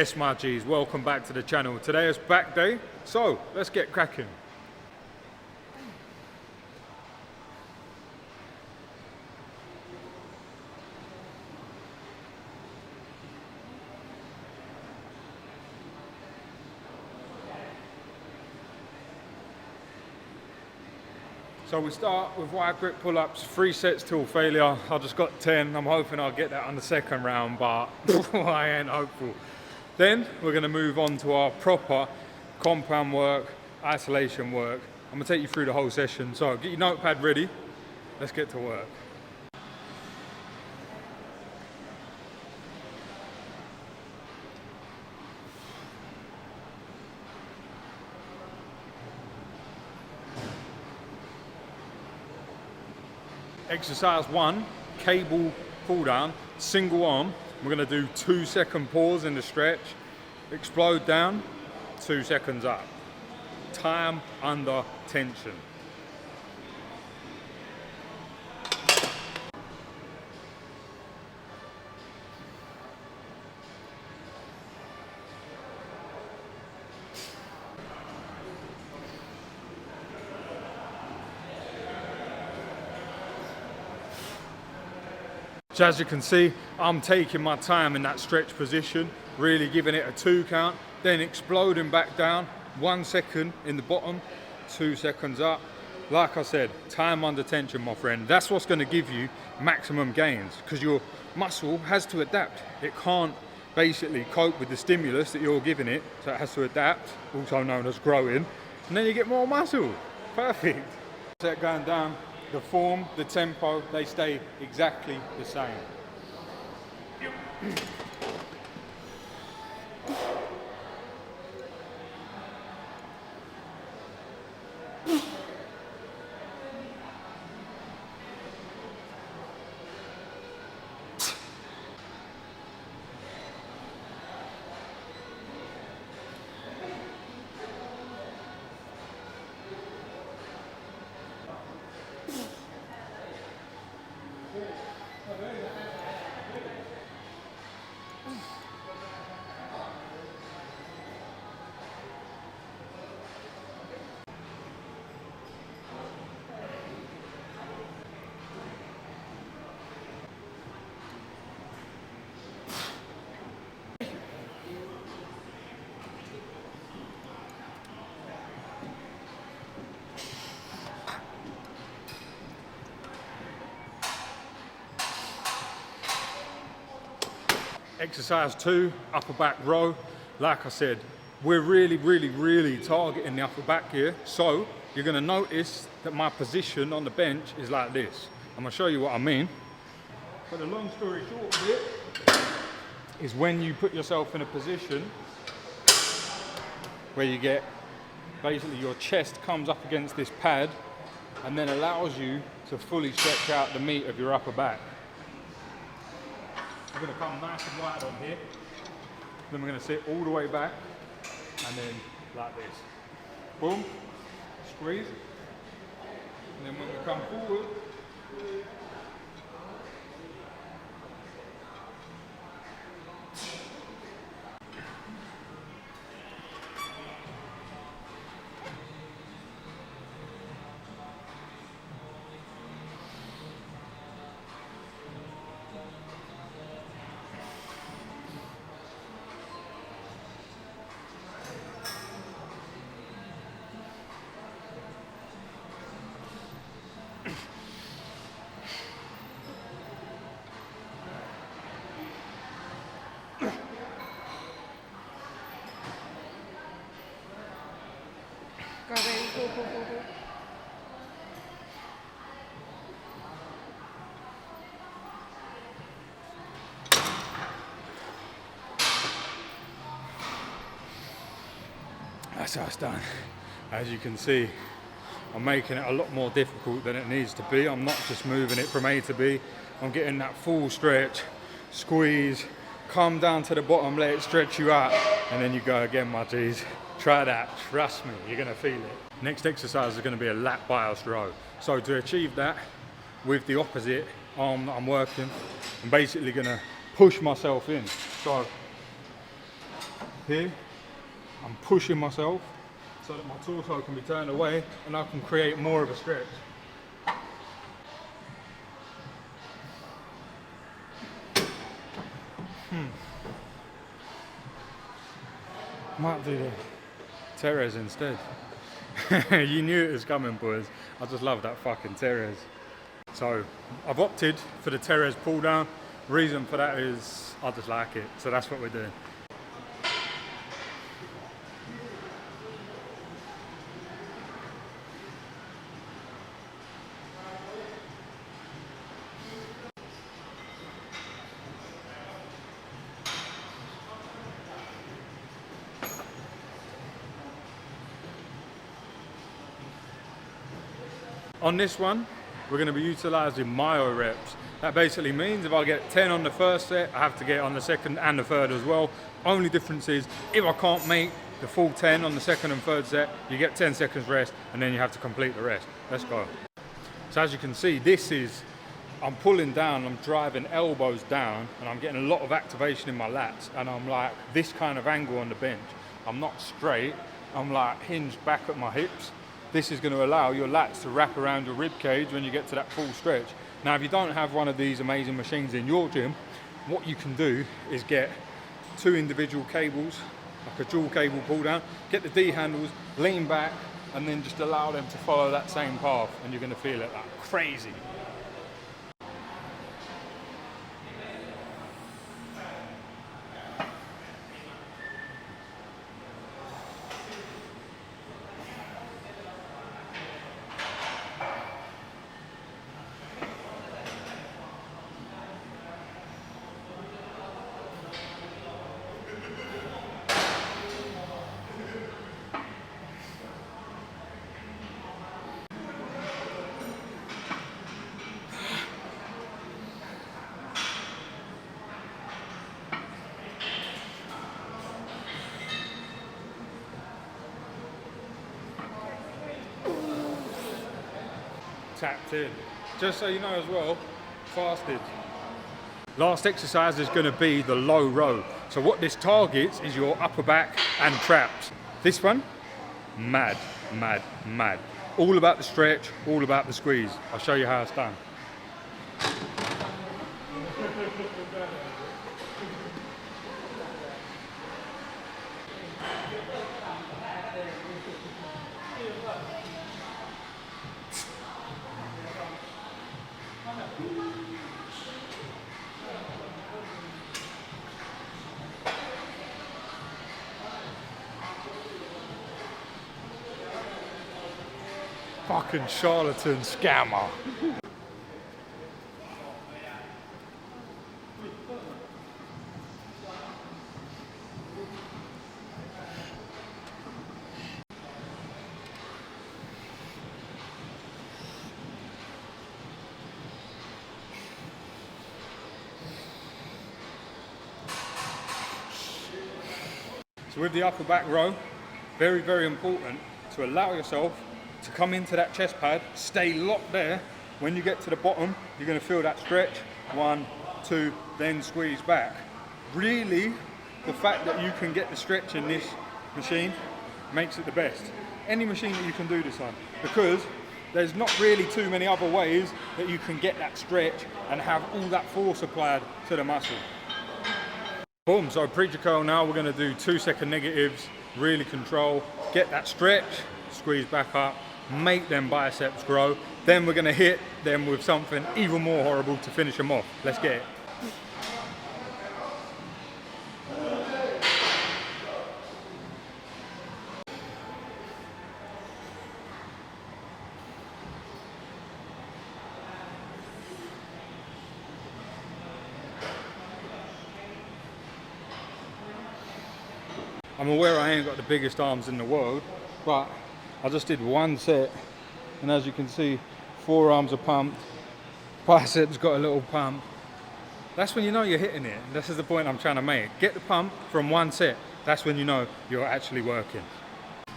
Yes, my G's, welcome back to the channel. Today is back day, so let's get cracking. So we start with wide grip pull-ups, 3 sets till failure. I just got 10. I'm hoping I'll get that on the second round, but I ain't hopeful. Then we're gonna move on to our proper compound work, isolation work. I'm gonna take you through the whole session. So get your notepad ready. Let's get to work. Exercise 1, cable pull down, single arm. We're gonna do 2-second pause in the stretch, explode down, 2 seconds up. Time under tension. So as you can see, I'm taking my time in that stretch position, really giving it a 2 count, then exploding back down, 1 second in the bottom, 2 seconds up. Like I said, time under tension, my friend. That's what's gonna give you maximum gains, because your muscle has to adapt. It can't basically cope with the stimulus that you're giving it, so it has to adapt, also known as growing, and then you get more muscle. Perfect. Set going down. The form, the tempo, they stay exactly the same. Exercise 2, upper back row. Like I said, we're really targeting the upper back here. So you're gonna notice that my position on the bench is like this. I'm gonna show you what I mean. But the long story short of it is when you put yourself in a position where you get, basically your chest comes up against this pad and then allows you to fully stretch out the meat of your upper back. We're going to come nice and wide on here, then we're going to sit all the way back and then like this. Boom, squeeze, and then when we come forward, Go, baby, go. that's how it's done. As you can see, I'm making it a lot more difficult than it needs to be. I'm not just moving it from A to B. I'm getting that full stretch, squeeze, come down to the bottom, let it stretch you out, and then you go again, my G's. Try that, trust me, you're gonna feel it. Next exercise is gonna be a lat bias row. So to achieve that, with the opposite arm that I'm working, I'm basically gonna push myself in. So Here, I'm pushing myself so that my torso can be turned away and I can create more of a stretch. Might do the Teres instead. You knew it was coming, boys. I just love that fucking Teres. So I've opted for the Teres pull down. Reason for that is I just like it. So that's what we're doing. On this one, we're going to be utilizing myo reps. That basically means if I get 10 on the first set, I have to get it on the second and the third as well. Only difference is if I can't make the full 10 on the second and third set, you get 10 seconds rest and then you have to complete the rest. Let's go. So as you can see, I'm pulling down, I'm driving elbows down and I'm getting a lot of activation in my lats, and I'm like this kind of angle on the bench. I'm not straight, I'm like hinged back at my hips. This is going to allow your lats to wrap around your rib cage when you get to that full stretch. Now, if you don't have one of these amazing machines in your gym, what you can do is get 2 individual cables, like a dual cable pull down, get the D handles, lean back, and then just allow them to follow that same path, and you're going to feel it like crazy. Tapped in. Just so you know as well, fasted. Last exercise is going to be the low row. So what this targets is your upper back and traps. This one, mad, mad, mad. All about the stretch, all about the squeeze. I'll show you how it's done. Fucking charlatan scammer. So with the upper back row, very, very important to allow yourself to come into that chest pad, stay locked there. When you get to the bottom, you're going to feel that stretch. 1, 2, then squeeze back. Really, the fact that you can get the stretch in this machine makes it the best. Any machine that you can do this on, because there's not really too many other ways that you can get that stretch and have all that force applied to the muscle. Boom, so preacher curl now, we're going to do 2-second negatives, really control, get that stretch, squeeze back up, make them biceps grow. Then we're going to hit them with something even more horrible to finish them off. Let's get it. I'm aware I ain't got the biggest arms in the world, but I just did 1 set, and as you can see, forearms are pumped, biceps got a little pump. That's when you know you're hitting it. This is the point I'm trying to make. Get the pump from 1 set. That's when you know you're actually working.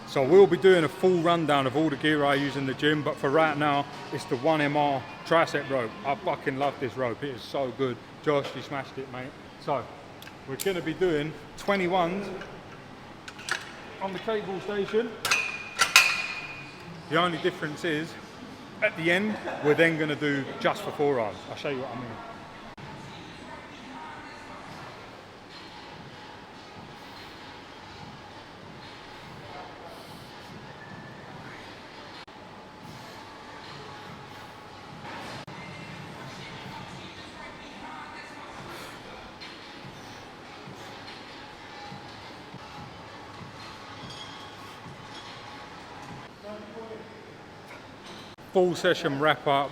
So we'll be doing a full rundown of all the gear I use in the gym, but for right now, it's the 1MR tricep rope. I fucking love this rope. It is so good. Josh, you smashed it, mate. So we're gonna be doing 21s on the cable station. The only difference is, at the end, we're then going to do just for forearms. I'll show you what I mean. Full session wrap up,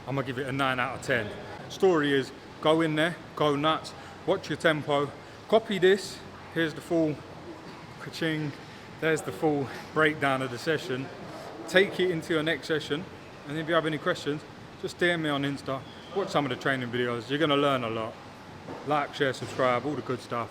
I'm gonna give it a 9 out of 10. Story is, go in there, go nuts, watch your tempo, copy this, here's the full ka-ching, there's the full breakdown of the session. Take it into your next session, and if you have any questions, just DM me on Insta, watch some of the training videos, you're gonna learn a lot. Like, share, subscribe, all the good stuff.